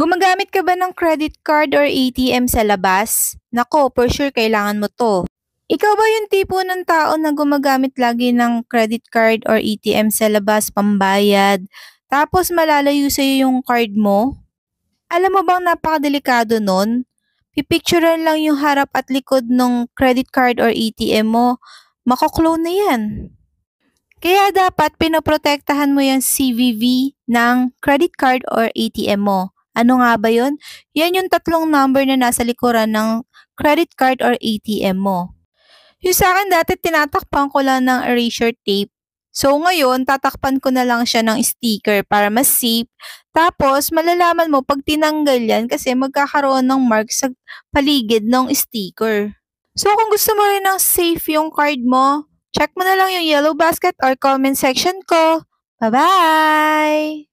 Gumagamit ka ba ng credit card or ATM sa labas? Nako, for sure kailangan mo to. Ikaw ba yung tipo ng tao na gumagamit lagi ng credit card or ATM sa labas pambayad, tapos malalayo sa'yo yung card mo? Alam mo bang napakadelikado nun? Pipicturean lang yung harap at likod ng credit card or ATM mo, mako-clone na yan. Kaya dapat pinoprotektahan mo yung CVV ng credit card or ATM mo. Ano nga ba yun? Yan yung tatlong number na nasa likuran ng credit card or ATM mo. Yung sa akin dati tinatakpan ko lang ng erasure tape. So ngayon, tatakpan ko na lang siya ng sticker para mas safe. Tapos, malalaman mo pag tinanggal yan kasi magkakaroon ng mark sa paligid ng sticker. So kung gusto mo rin ng safe yung card mo, check mo na lang yung yellow basket or comment section ko. Bye-bye!